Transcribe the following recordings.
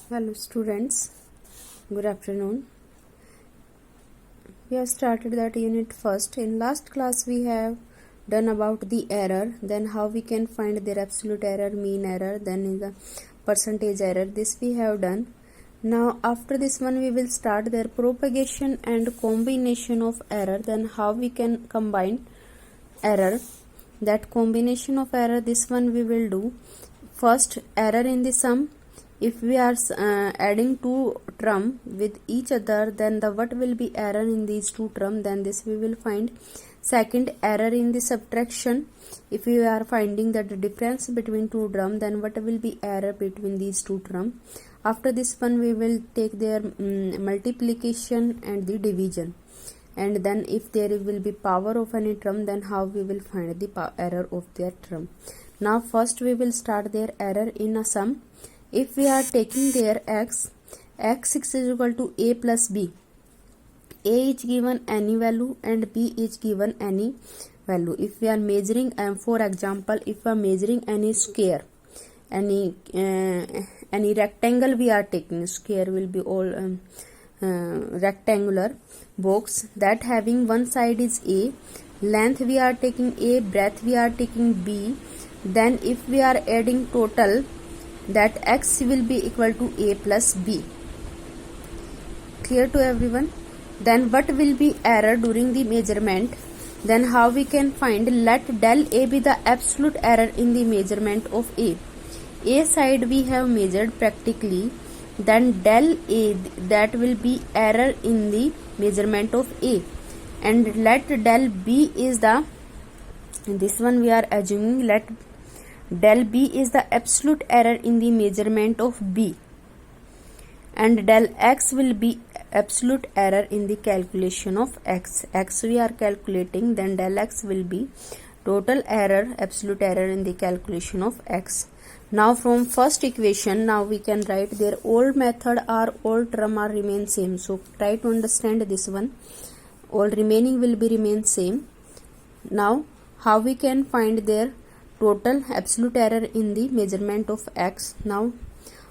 Hello students, good afternoon. We have started that unit first. In last class we have done about the error, then how we can find their absolute error, mean error, then is the percentage error. This we have done. Now after this one we will start their propagation and combination of error, then how we can combine error. That combination of error, this one we will do. First, error in the sum. If we are adding two term with each other, then the what will be error in these two term, then this we will find. Second, error in the subtraction. If we are finding that the difference between two term, then what will be error between these two term. After this one we will take their multiplication and the division, and then if there will be power of any term, then how we will find the error of that term. Now first we will start their error in a sum. If we are taking their x is equal to a plus b, a is given any value and b is given any value. If we are measuring, for example, if we are measuring any square, any rectangle we are taking, square will be all rectangular box that having one side is a, length we are taking a, breadth we are taking b. Then if we are adding total, that x will be equal to a plus b. Clear to everyone? Then what will be error during the measurement? Then how we can find? Let del a be the absolute error in the measurement of a. A side we have measured practically, then del a, that will be error in the measurement of a, and let del b is the, this one we are assuming, let del b is the absolute error in the measurement of b, and del x will be absolute error in the calculation of x. X we are calculating, then del x will be total error, absolute error in the calculation of x. Now from first equation, now we can write their old method or old term are remain same. So try to understand this one. All remaining will be remain same. Now how we can find their total absolute error in the measurement of x. Now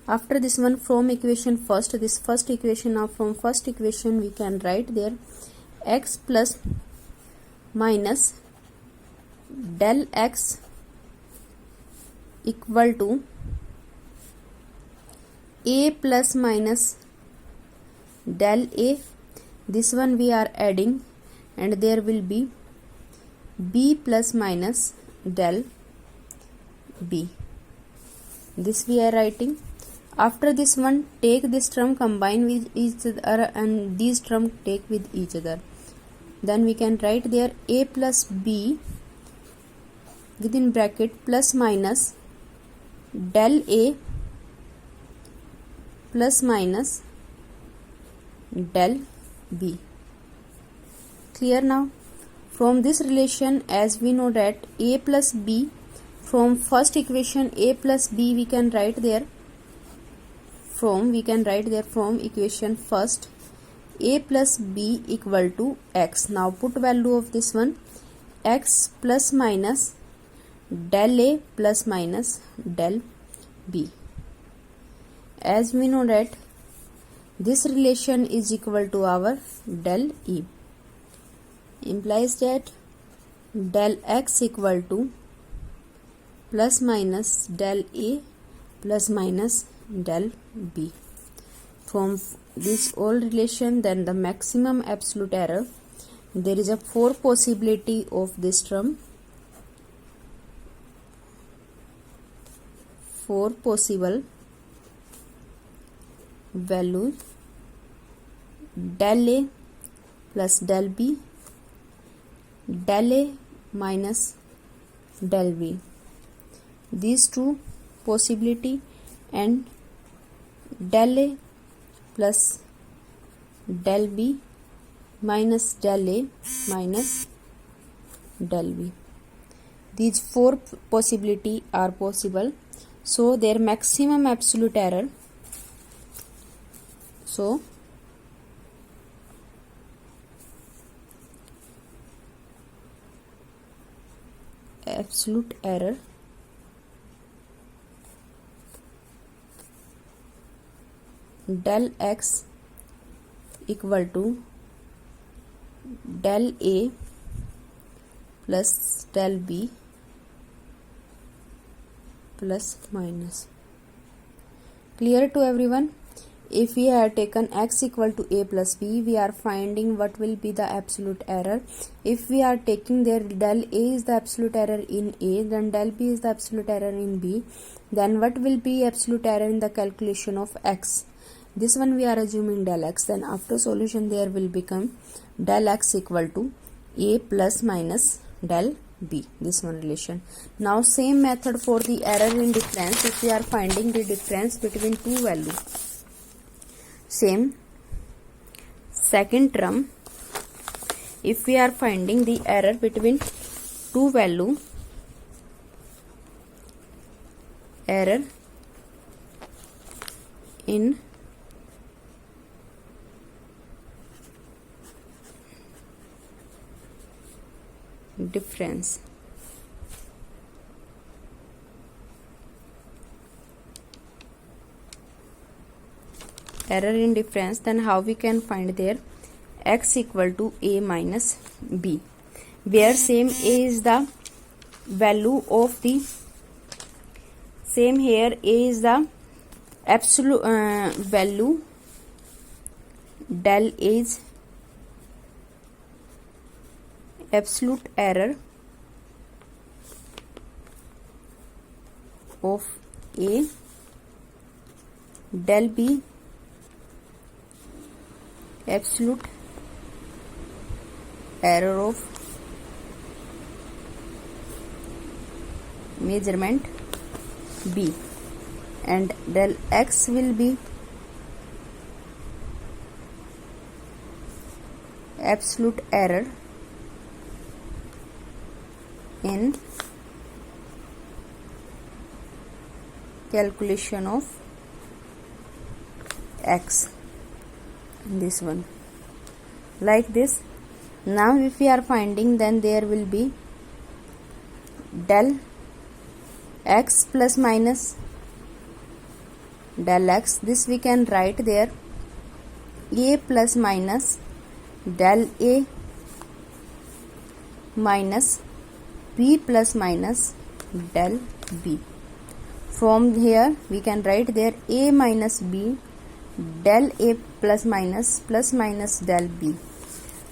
after this one, from equation first, this first equation, now from first equation we can write there x plus minus del x equal to a plus minus del a. This one we are adding, and there will be b plus minus del b. This we are writing. After this one, take this term, combine with each other, and these term take with each other. Then we can write there a plus b within bracket plus minus del a plus minus del b. Clear now? From this relation, as we know that a plus b, from first equation a plus b we can write there, from equation first a plus b equal to x. Now put value of this one, x plus minus del a plus minus del b. As we know that this relation is equal to our del e, implies that del x equal to plus minus del a plus minus del b. From this old relation, then the maximum absolute error, there is a 4 possibility of this term, 4 possible values, del a plus del b, del a minus del b. These two possibility, and del a plus del b minus del a minus del b. These 4 possibility are possible. So their maximum absolute error, so absolute error del x equal to del a plus del b plus minus. Clear to everyone? If we have taken x equal to a plus b, we are finding what will be the absolute error. If we are taking there del a is the absolute error in a, then del b is the absolute error in b, then what will be absolute error in the calculation of x? This one we are assuming del x, then after solution there will become del x equal to a plus minus del b, this one relation. Now same method for the error in difference. If we are finding the difference between two values, same second term, if we are finding the error between two value, error in difference, error in difference, then how we can find there x equal to a minus b, where same a is the value of the, same here a is the absolute value, del is absolute error of a, del b absolute error of measurement b, and del x will be absolute error in calculation of x, this one, like this. Now if we are finding, then there will be del x plus minus del x, this we can write there a plus minus del a minus b plus minus del b. From here we can write there a minus b del a plus minus del b.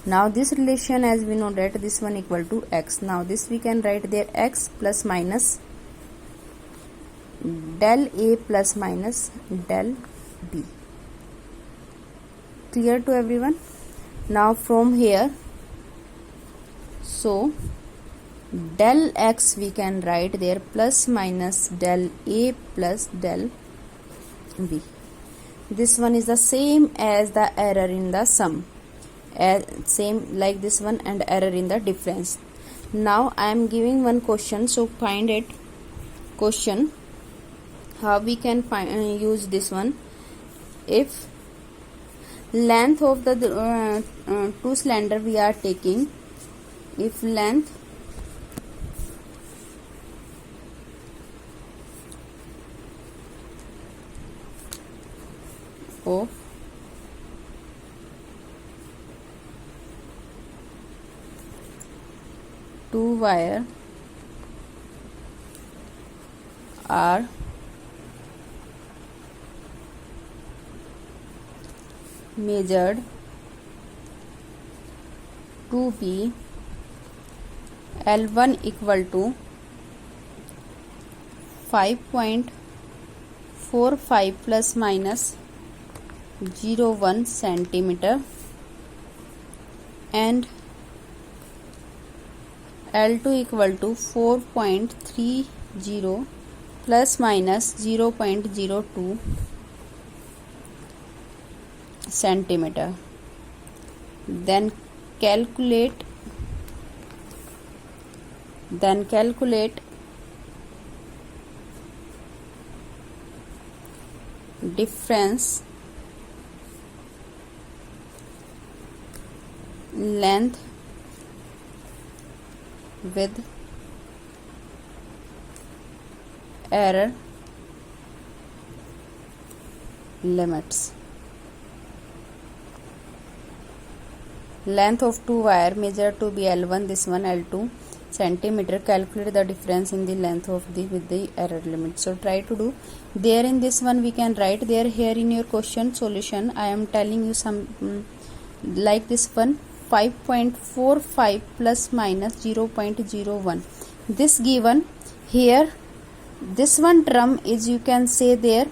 Now this relation, as we know that this one equal to x, now this we can write there x plus minus del a plus minus del b. Clear to everyone? Now from here, so del x we can write there plus minus del a plus del b. This one is the same as the error in the sum, same like this one, and error in the difference. Now I am giving one question, so find it. Question, how we can find use this one. If length of the two cylinder we are taking, if length of two wire are measured to be L1 equal to 5.45 plus minus 0.1 centimeter and L2 equal to 4.30 plus minus 0.02 centimeter. Then calculate difference length with error limits. length of two wire measured to be L1, this one L2 centimeter. Calculate the difference in the length of the with the error limit. So try to do. There in this one we can write there. Here in your question solution I am telling you some like this one, 5.45 plus minus 0.01. This given here, this one term is, you can say there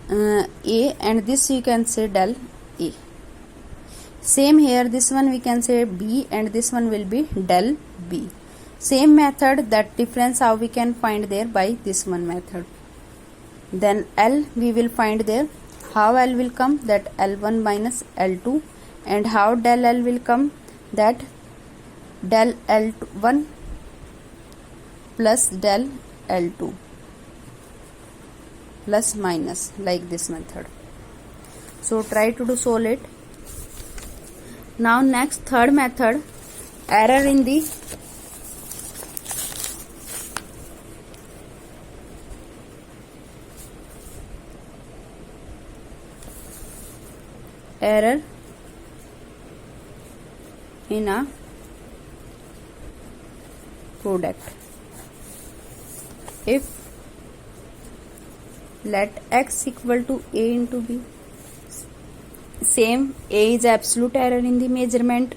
A, and this you can say del A. Same here, this one we can say B, and this one will be del B. Same method, that difference how we can find there by this one method. Then L we will find there. How L will come? That L1 minus L2. And how del L will come? That del L1 plus del L2 plus minus, like this method. So try to do solve it. Now next third method, error in the error in a product. If let x equal to A into B, same, A is absolute error in the measurement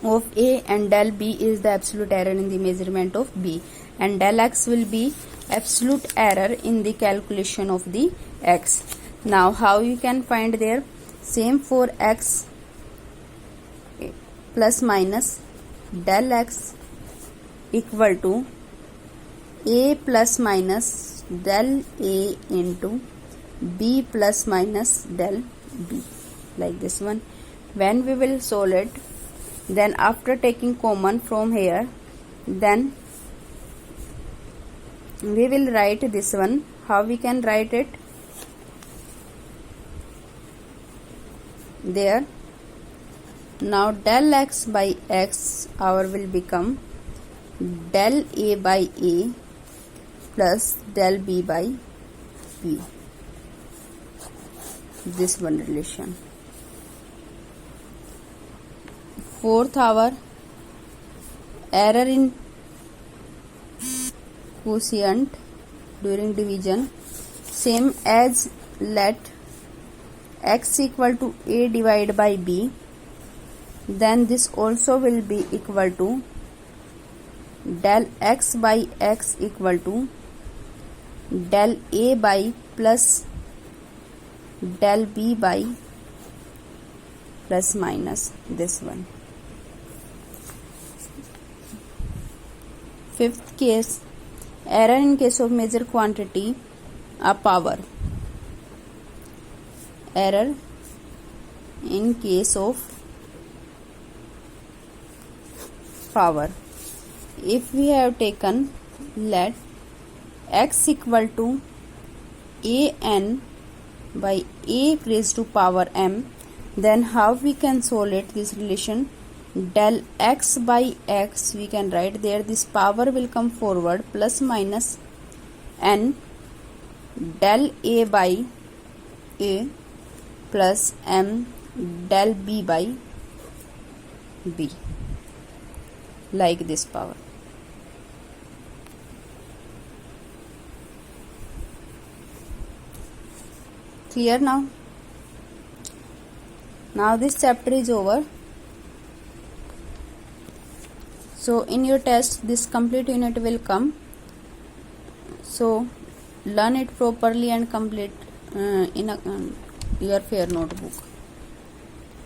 of A and del B is the absolute error in the measurement of B, and del x will be absolute error in the calculation of the x. Now how you can find there? Same for x plus minus del x equal to A plus minus del A into B plus minus del B, like this one. When we will solve it, then after taking common from here, then we will write this one. How we can write it? There. Now del x by x our will become del A by A plus del B by B. This one relation. Fourth, our error in quotient during division. Same as let x equal to A divided by B, then this also will be equal to del x by x equal to del A by plus del B by plus minus this one. Fifth case, error in case of major quantity, a power. Error in case of power. If we have taken let x equal to an by a raised to power m, then how we can solve it? This relation del x by x we can write there. This power will come forward plus minus n del a by a plus m del b by b, like this power. Clear now? Now this chapter is over. So in your test this complete unit will come. So learn it properly and complete in your fair notebook.